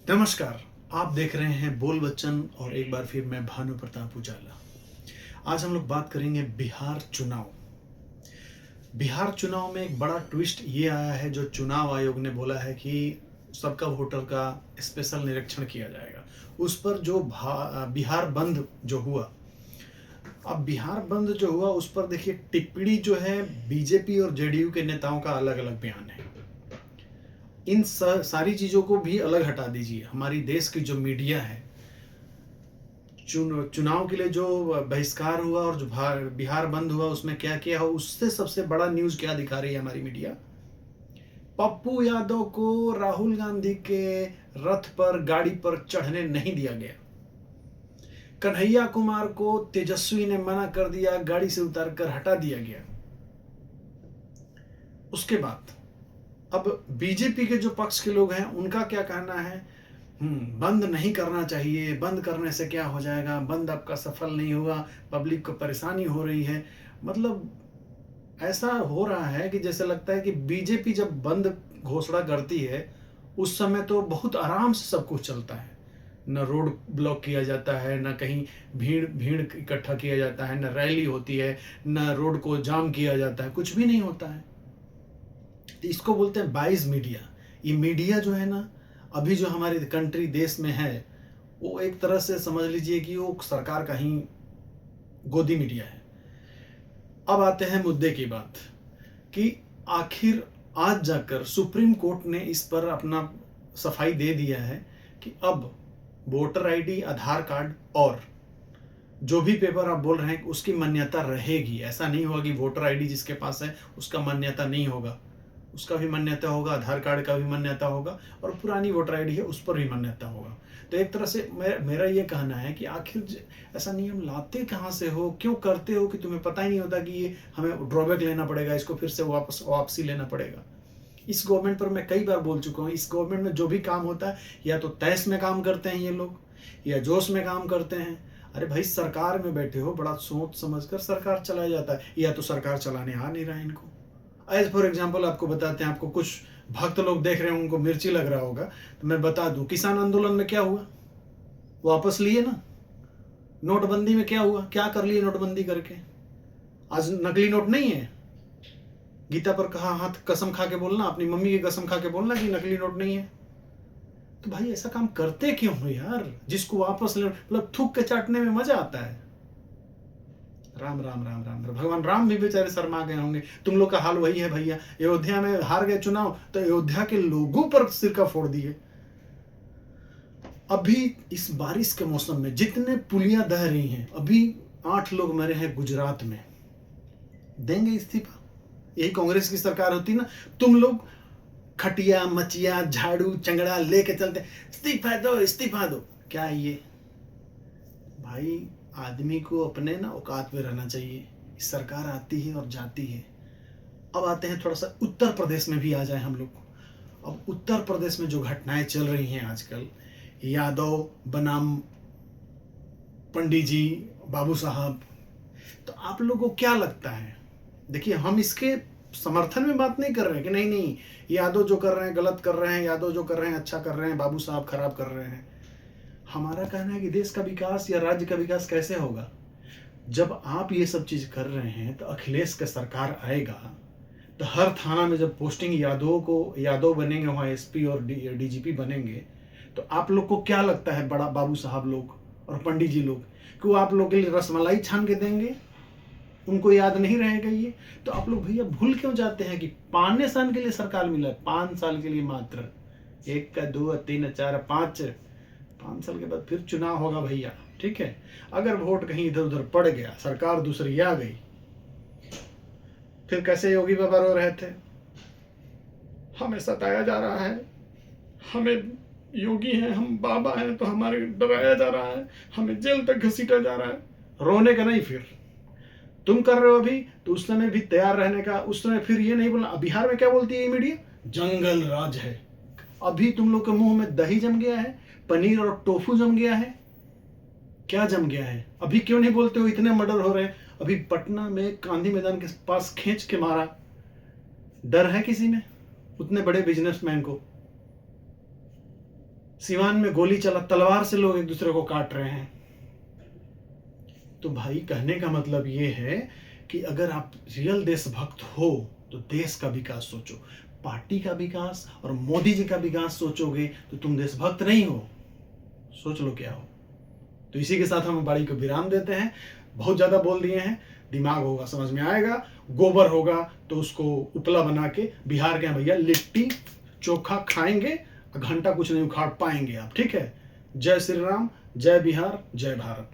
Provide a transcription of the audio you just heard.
नमस्कार। आप देख रहे हैं बोल बच्चन और एक बार फिर मैं भानु प्रताप उजाला। आज हम लोग बात करेंगे बिहार चुनाव। बिहार चुनाव में एक बड़ा ट्विस्ट ये आया है, जो चुनाव आयोग ने बोला है कि सबका वोटर का स्पेशल निरीक्षण किया जाएगा। उस पर जो बिहार बंद जो हुआ, अब बिहार बंद जो हुआ उस पर देखिए टिप्पणी जो है, बीजेपी और जेडीयू के नेताओं का अलग अलग बयान है। इन सारी चीज़ों को भी अलग हटा दीजिए। हमारी देश की जो मीडिया है, चुनाव के लिए जो बहिष्कार हुआ और जो बिहार बंद हुआ उसमें क्या किया हो, उससे सबसे बड़ा न्यूज़ क्या दिखा रही है हमारी मीडिया? पप्पू यादव को राहुल गांधी के रथ पर गाड़ी पर चढ़ने नहीं दिया गया। कन्हैया कुमार को तेजस्वी ने मना कर दिया, गाड़ी से उतारकर हटा दिया गया। उसके बाद अब बीजेपी के जो पक्ष के लोग हैं उनका क्या कहना है? बंद नहीं करना चाहिए, बंद करने से क्या हो जाएगा, बंद आपका सफल नहीं हुआ, पब्लिक को परेशानी हो रही है। मतलब ऐसा हो रहा है कि जैसे लगता है कि बीजेपी जब बंद घोषणा करती है उस समय तो बहुत आराम से सब कुछ चलता है। न रोड ब्लॉक किया जाता है, न कहीं भीड़ भीड़ इकट्ठा किया जाता है, न रैली होती है, न रोड को जाम किया जाता है, कुछ भी नहीं होता है। इसको बोलते हैं बाइज मीडिया। ये मीडिया जो है ना, अभी जो हमारी कंट्री देश में है, वो एक तरह से समझ लीजिए कि वो सरकार का ही गोदी मीडिया है। अब आते हैं मुद्दे की बात कि आखिर आज जाकर सुप्रीम कोर्ट ने इस पर अपना सफाई दे दिया है कि अब वोटर आईडी, आधार कार्ड और जो भी पेपर आप बोल रहे हैं उसकी मान्यता रहेगी। ऐसा नहीं होगा कि वोटर आईडी जिसके पास है उसका मान्यता नहीं होगा, उसका भी मान्यता होगा, आधार कार्ड का भी मान्यता होगा और पुरानी वोटर आईडी है उस पर भी मान्यता होगा। तो एक तरह से मेरा ये कहना है कि आखिर ऐसा नियम लाते कहाँ से हो, क्यों करते हो कि तुम्हें पता ही नहीं होता कि ये हमें ड्रॉबैक लेना पड़ेगा, इसको फिर से वापसी लेना पड़ेगा। इस गवर्नमेंट पर मैं कई बार बोल चुका हूँ, इस गवर्नमेंट में जो भी काम होता है या तो तैस में काम करते हैं ये लोग या जोश में काम करते हैं। अरे भाई, सरकार में बैठे हो, बड़ा सोच समझ कर सरकार चलाया जाता है, या तो सरकार चलाने आ नहीं रहा है इनको। एज फॉर एग्जाम्पल आपको बताते हैं, आपको कुछ भक्त लोग देख रहे हैं उनको मिर्ची लग रहा होगा, तो मैं बता दूं किसान आंदोलन में क्या हुआ, वापस लिए ना। नोटबंदी में क्या हुआ, क्या कर लिए नोटबंदी करके? आज नकली नोट नहीं है। गीता पर कहा हाथ कसम खा के बोलना, अपनी मम्मी की कसम खा के बोलना कि नकली नोट नहीं है। तो भाई ऐसा काम करते क्यों हो यार, जिसको वापस ले मतलब थूक के चाटने में मजा आता है। राम राम राम राम, भगवान राम भी बेचारे शर्मा गए होंगे। तुम लोग का हाल वही है भैया। अयोध्या में हार गए चुनाव तो अयोध्या के लोगों पर सिरका फोड़ दिए। अभी इस बारिश के मौसम में जितने पुलियां दह रही हैं, अभी 8 लोग मरे हैं गुजरात में। देंगे इस्तीफा? यही कांग्रेस की सरकार होती ना, तुम लोग खटिया मचिया झाड़ू चंगड़ा लेके चलते, इस्तीफा दो इस्तीफा दो। क्या ये भाई, आदमी को अपने ना औकात में रहना चाहिए। सरकार आती है और जाती है। अब आते हैं थोड़ा सा उत्तर प्रदेश में भी आ जाए हम लोग। अब उत्तर प्रदेश में जो घटनाएं चल रही हैं आजकल, यादव बनाम पंडित जी, बाबू साहब, तो आप लोगों को क्या लगता है? देखिए, हम इसके समर्थन में बात नहीं कर रहे हैं कि नहीं नहीं यादव जो कर रहे हैं गलत कर रहे हैं, यादव जो कर रहे हैं अच्छा कर रहे हैं, बाबू साहब खराब कर रहे हैं। हमारा कहना है कि देश का विकास या राज्य का विकास कैसे होगा जब आप ये सब चीज कर रहे हैं। तो अखिलेश का सरकार आएगा तो हर थाना में जब पोस्टिंग यादव बनेंगे, वहाँ एसपी और डीजीपी बनेंगे, तो आप लोग को क्या लगता है बड़ा बाबू साहब लोग और पंडित जी लोग कि वो आप लोग के लिए रसमलाई छान के देंगे? उनको याद नहीं रहेगा ये? तो आप लोग भैया भूल क्यों जाते हैं कि 5 साल के लिए सरकार मिला है, 5 साल के लिए मात्र। 1 का 2 3 4 5 साल के बाद फिर चुनाव होगा भैया, ठीक है? अगर वोट कहीं इधर उधर पड़ गया, सरकार दूसरी आ गई, फिर कैसे योगी बाबा रो रहे थे, हमें सताया जा रहा है, हमें योगी हैं, हम बाबा हैं तो हमारे डराया जा रहा है, हमें जेल तक घसीटा जा रहा है। रोने का नहीं, फिर तुम कर रहे हो अभी, तो उस समय भी तैयार रहने का। उस समय फिर ये नहीं बोलना। बिहार में क्या बोलती है मीडिया? जंगल राज है। अभी तुम लोग के मुंह में दही जम गया है, पनीर और टोफू जम गया है। क्या जम गया है? अभी क्यों नहीं बोलते हो? इतने मर्डर हो रहे हैं। अभी पटना में गांधी मैदान के पास खींच के मारा, डर है किसी में? उतने बड़े बिजनेसमैन को सिवान में गोली चला, तलवार से लोग एक दूसरे को काट रहे हैं। तो भाई कहने का मतलब ये है कि अगर आप रियल देशभक्त हो तो देश का विकास सोचो। पार्टी का विकास और मोदी जी का विकास सोचोगे तो तुम देशभक्त नहीं हो। सोच लो क्या हो। तो इसी के साथ हम बाड़ी को विराम देते हैं। बहुत ज्यादा बोल दिए हैं, दिमाग होगा समझ में आएगा। गोबर होगा तो उसको उपला बना के बिहार के यहाँ भैया लिट्टी चोखा खाएंगे, घंटा कुछ नहीं उखाड़ पाएंगे आप। ठीक है। जय श्री राम, जय बिहार, जय भारत।